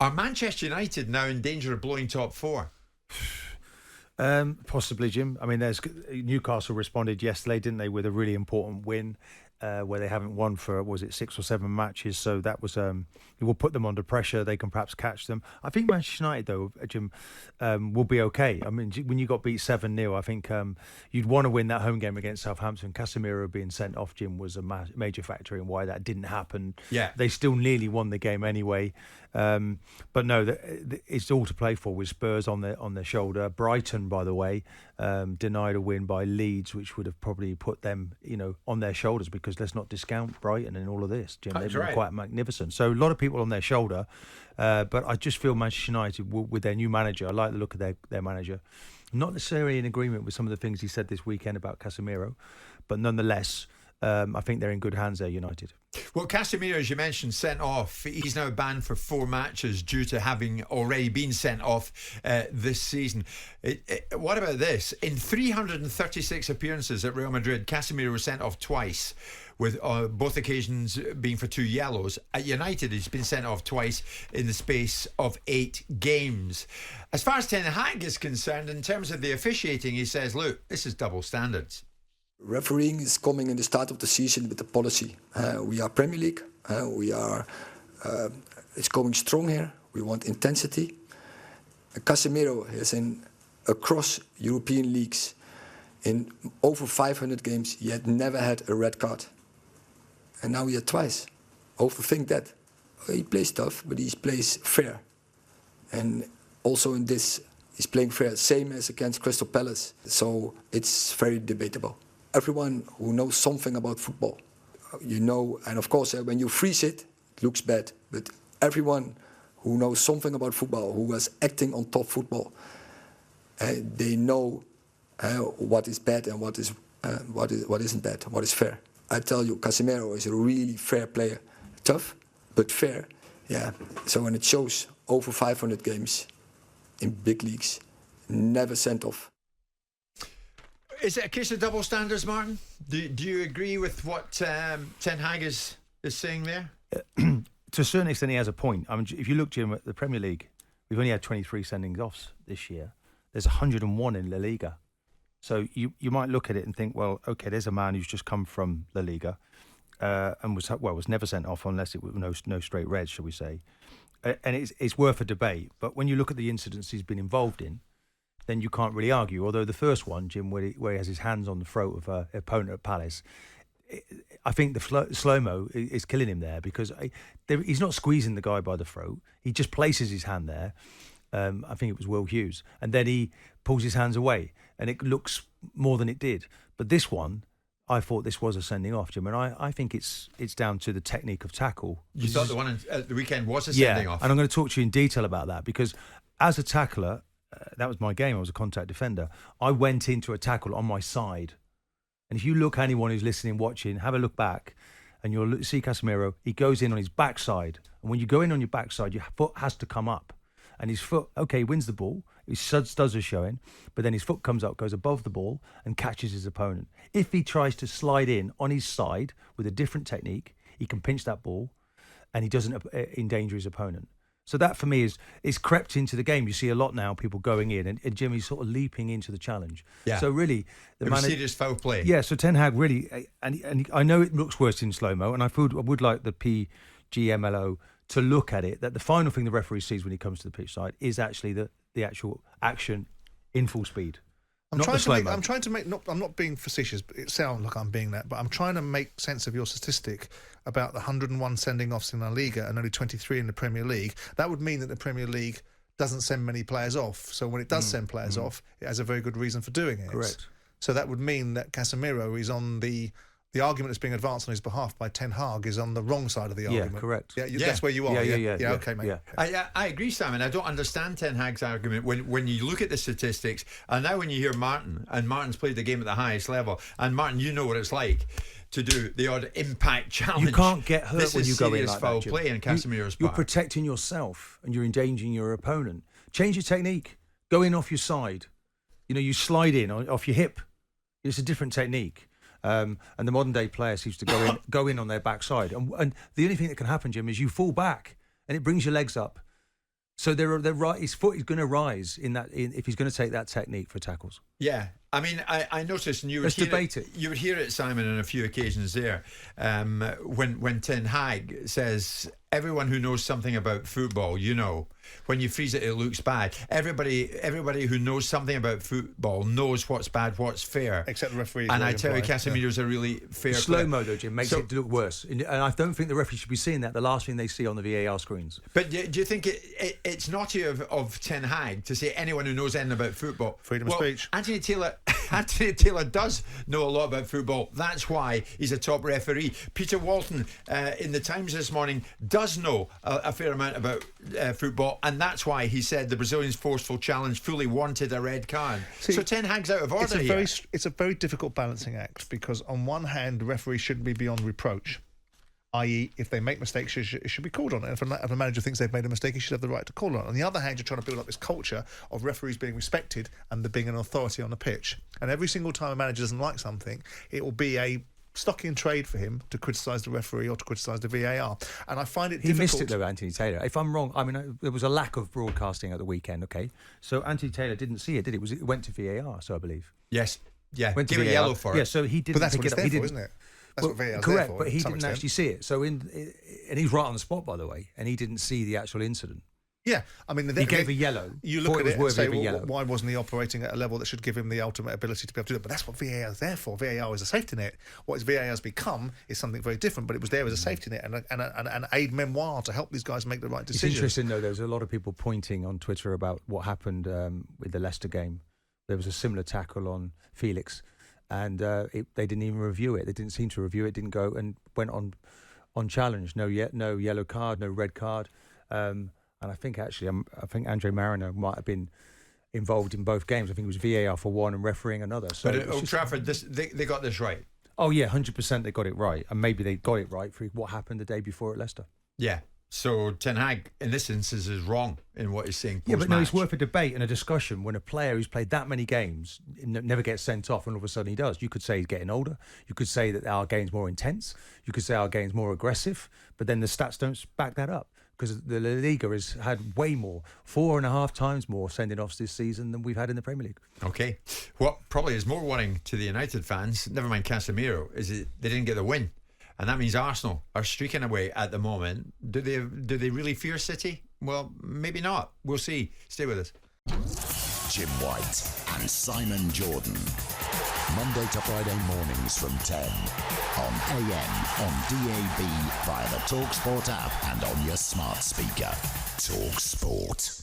Are Manchester United now in danger of blowing top four? Possibly, Jim. I mean, Newcastle responded yesterday, didn't they, with a really important win where they haven't won for, was it 6 or 7 matches? So that was, it will put them under pressure. They can perhaps catch them. I think Manchester United, though, Jim, will be okay. I mean, when you got beat 7-0, I think you'd want to win that home game against Southampton. Casemiro being sent off, Jim, was a major factor in why that didn't happen. Yeah. They still nearly won the game anyway. But no, it's all to play for with Spurs on their shoulder. Brighton, by the way, denied a win by Leeds, which would have probably put them, on their shoulders, because let's not discount Brighton in all of this, Jim. They've been quite magnificent. So a lot of people on their shoulder, but I just feel Manchester United, with their new manager, I like the look of their manager. Not necessarily in agreement with some of the things he said this weekend about Casemiro, but nonetheless, I think they're in good hands there, United. Well, Casemiro, as you mentioned, sent off. He's now banned for 4 matches due to having already been sent off this season. What about this? In 336 appearances at Real Madrid, Casemiro was sent off twice, with both occasions being for 2 yellows. At United, he's been sent off twice in the space of 8 games. As far as Ten Hag is concerned, in terms of the officiating, he says, look, this is double standards. Refereeing is coming in the start of the season with the policy. We are Premier League. It's going strong here. We want intensity. Casemiro is across European leagues in over 500 games. He had never had a red card, and now he had twice. Overthink that. He plays tough, but he plays fair, and also in this, he's playing fair, same as against Crystal Palace. So it's very debatable. Everyone who knows something about football, and of course when you freeze it, it looks bad. But everyone who knows something about football, who was acting on top football, they know what is bad and what isn't bad, what is fair. I tell you, Casemiro is a really fair player, tough but fair. Yeah. So when it shows over 500 games in big leagues, never sent off. Is it a case of double standards, Martin? Do you agree with what Ten Hag is saying there? To a certain extent, he has a point. I mean, if you look, Jim, at the Premier League, we've only had 23 sendings offs this year. There's 101 in La Liga. So you might look at it and think, well, okay, there's a man who's just come from La Liga and was never sent off unless it was no straight red, shall we say. And it's worth a debate. But when you look at the incidents he's been involved in, then you can't really argue. Although the first one, Jim, where he has his hands on the throat of an opponent at Palace, I think the slow-mo is killing him there, because he's not squeezing the guy by the throat. He just places his hand there. I think it was Will Hughes. And then he pulls his hands away, and it looks more than it did. But this one, I thought this was a sending off, Jim, and I think it's down to the technique of tackle. You thought the one at the weekend was a sending off? And I'm going to talk to you in detail about that, because as a tackler, that was my game. I was a contact defender. I went into a tackle on my side. And if you look, anyone who's listening, watching, have a look back, and you'll see Casemiro, he goes in on his backside. And when you go in on your backside, your foot has to come up. And his foot, okay, he wins the ball. His studs are showing. But then his foot comes up, goes above the ball, and catches his opponent. If he tries to slide in on his side with a different technique, he can pinch that ball, and he doesn't endanger his opponent. So that, for me, is crept into the game. You see a lot now, people going in, and Jimmy's sort of leaping into the challenge. Yeah. So really, serious foul play. Yeah. So Ten Hag really, and I know it looks worse in slow mo, and I would like the PGMLO to look at it. That the final thing the referee sees when he comes to the pitch side is actually the actual action in full speed. I'm trying to make. I'm not being facetious, but it sounds like I'm being that. But I'm trying to make sense of your statistic about the 101 sending offs in La Liga and only 23 in the Premier League. That would mean that the Premier League doesn't send many players off. So when it does send players off, it has a very good reason for doing it. Correct. So that would mean that Casemiro is on the argument that's being advanced on his behalf by Ten Hag is on the wrong side of the argument. Yeah, correct. Yeah, that's where you are. Yeah, okay, mate. Yeah. I agree, Simon. I don't understand Ten Hag's argument when you look at the statistics, and now when you hear Martin, and Martin's played the game at the highest level, and Martin, you know what it's like to do the odd impact challenge. You can't get hurt when you go in like that. This is serious foul play in Casemiro's part. You're protecting yourself, and you're endangering your opponent. Change your technique. Go in off your side. You slide in off your hip. It's a different technique. And the modern day player seems to go in on their backside. And the only thing that can happen, Jim, is you fall back and it brings your legs up. So his foot is going to rise if he's going to take that technique for tackles. Yeah. I mean, I noticed, and Let's debate it. You would hear it, Simon, on a few occasions there, when Ten Hag says, everyone who knows something about football, when you freeze it, it looks bad. Everybody who knows something about football knows what's bad, what's fair. Except the referees. And I tell you, Casemiro's a really fair slow mo, though, Jim, makes it look worse. And I don't think the referee should be seeing that. The last thing they see on the VAR screens. But do you think it's naughty of Ten Hag to say anyone who knows anything about football? Freedom of speech. Anthony Taylor does know a lot about football. That's why he's a top referee. Peter Walton in the Times this morning does know a fair amount about football, and that's why he said the Brazilians' forceful challenge fully wanted a red card. So Ten Hag's out of order here. It's a very difficult balancing act, because on one hand, the referee shouldn't be beyond reproach. I.e., if they make mistakes, it should be called on. And if a manager thinks they've made a mistake, he should have the right to call on it. On the other hand, you're trying to build up this culture of referees being respected and there being an authority on the pitch. And every single time a manager doesn't like something, it will be a stock in trade for him to criticise the referee or to criticise the VAR. And I find it difficult. He missed it, though, Anthony Taylor. If I'm wrong, I mean, there was a lack of broadcasting at the weekend, okay? So Anthony Taylor didn't see it, did it? It went to VAR, so I believe. Yes. Yeah. Went to Give it yellow for it. Yeah, so he didn't. But that's what it's there for, isn't it? That's what VAR's there for. But he didn't extent. actually see it. So and he's right on the spot, by the way, and he didn't see the actual incident. Yeah, I mean, he gave a yellow. You look at it and say, why wasn't he operating at a level that should give him the ultimate ability to be able to do it? But that's what VAR is there for. VAR is a safety net. What VAR has become is something very different, but it was there as a safety net and an aid memoir to help these guys make the right decisions. It's interesting, though, there's a lot of people pointing on Twitter about what happened with the Leicester game. There was a similar tackle on Felix, and they didn't even review it. They didn't seem to review it, didn't go and went on challenge. No yellow card, no red card. And I think Andre Marino might have been involved in both games. I think it was VAR for one and refereeing another. So but at Old Trafford, they got this right. Oh yeah, 100% they got it right, and maybe they got it right for what happened the day before at Leicester. Yeah. So Ten Hag, in this instance, is wrong in what he's saying. Yeah, but no, it's worth a debate and a discussion when a player who's played that many games never gets sent off, and all of a sudden he does. You could say he's getting older. You could say that our game's more intense. You could say our game's more aggressive. But then the stats don't back that up, because the La Liga has had way more, 4.5 times more sending-offs this season than we've had in the Premier League. Okay. What probably is more worrying to the United fans, never mind Casemiro, is that they didn't get the win. And that means Arsenal are streaking away at the moment. Do they really fear City? Well, maybe not. We'll see. Stay with us. Jim White and Simon Jordan. Monday to Friday mornings from 10 on AM, on DAB, via the talkSPORT app and on your smart speaker. talkSPORT.